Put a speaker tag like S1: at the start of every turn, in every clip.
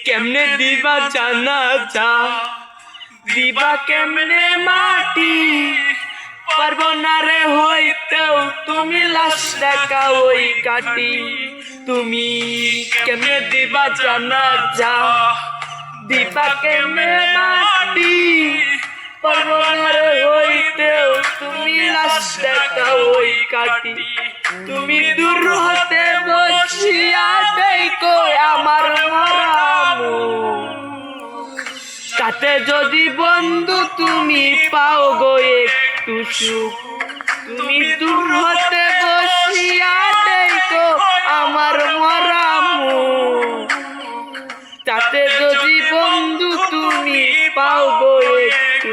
S1: কেমনে দিবা জানাজা, দিবা কেমনে মাটি, পারবো না রে হইতেও তুমি লাশ টাকা ওই কাটি। তুমি কেমনে দিবা জানাজা, দিবা কেমনে মাটি, পারবো না রে হইতেও তুমি লাশ টাকা ওই কাটি। তুমি দূর হতে বসিয়া দেখো আমার তাতে যদি বন্ধু তুমি পাও গো একটু সুখ। তুমি দূর হতে বসিয়া দেখো আমার মরা মুখ, তাতে যদি বন্ধু তুমি পাও গো একটু।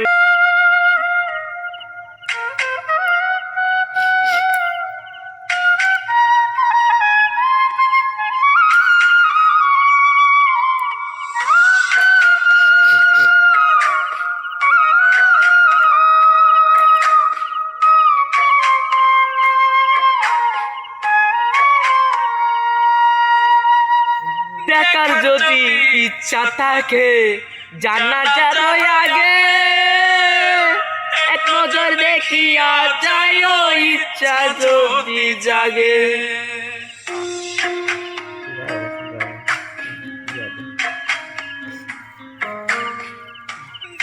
S1: দেখার যদি ইচ্ছা থাকে জানাজার আগে, এক নজর দেখিয়া যায় ইচ্ছা যদি জাগে।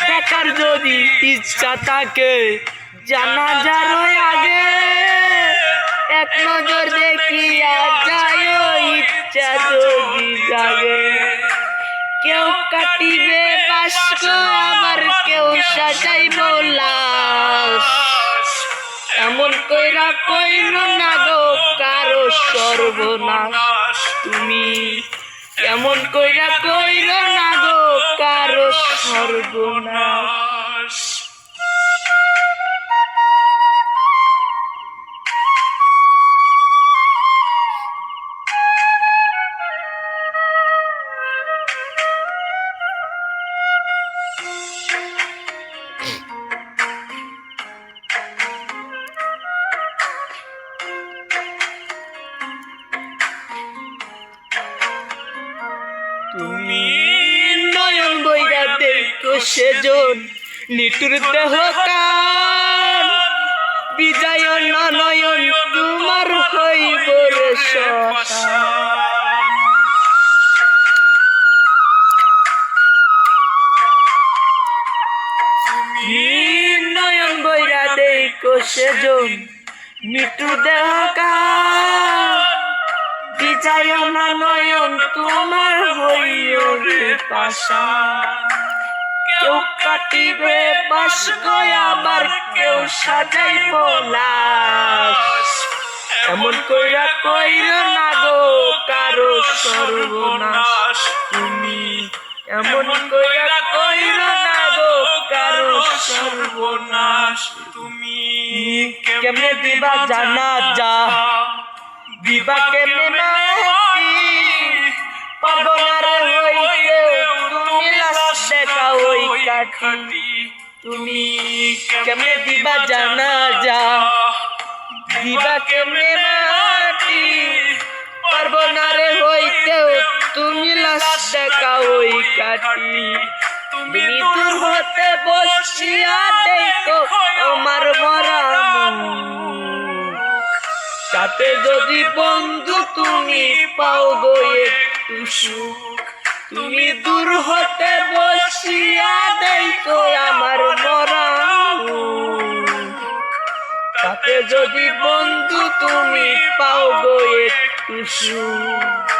S1: দেখার যদি ইচ্ছা থাকে জানাজার আগে, এক নজর দেখিয়া যায় ইচ্ছা যদি জাগে। কেউ কাটিবে বাস্ক আবার কেউ সাজাইব লাশ, এমন কইরা কইর না গো কারো সর্বনাশ। তুমি এমন কইরা কইর না গো কারো সর্বনাশ। তুমি নয়ন বইরা দেখো সেজন নিটুর দেহ কান, বিজয় নয়ন তোমার হইব রে শ্মশান। তুমি নয়ন বইরা দেখো সেজন নিটুর দেহ কান, বিজয় নয়ন তোমার হইও রে পাষাণ। কেউ কাটিবে বাস্ক আবার কেউ সাজাইব লাশ, এমন কইরা কইর না গো কারো সর্বনাশ। তুমি এমন কইরা কইর না গো কারো সর্বনাশ। তুমি কেমনে দিবা জানাজা, দিবা কেমনে মাটি, পারবো না রে হইতেও তুমি লাশ টাকা ওই কাটি। তুমি কেমনে দিবা জানাজা, দিবা কেমনে মাটি, পারবো না রে হইতেও তুমি লাশ টাকা ওই কাটি। তুমি দূর হতে বসিয়া দেখো আমার মরা মুখ, তাতে যদি বন্ধু তুমি পাও গো একটু সুখ। তুমি দূর হতে বসিয়া দেখো আমার মরা মুখ, তাতে যদি বন্ধু তুমি পাও গো একটু সুখ।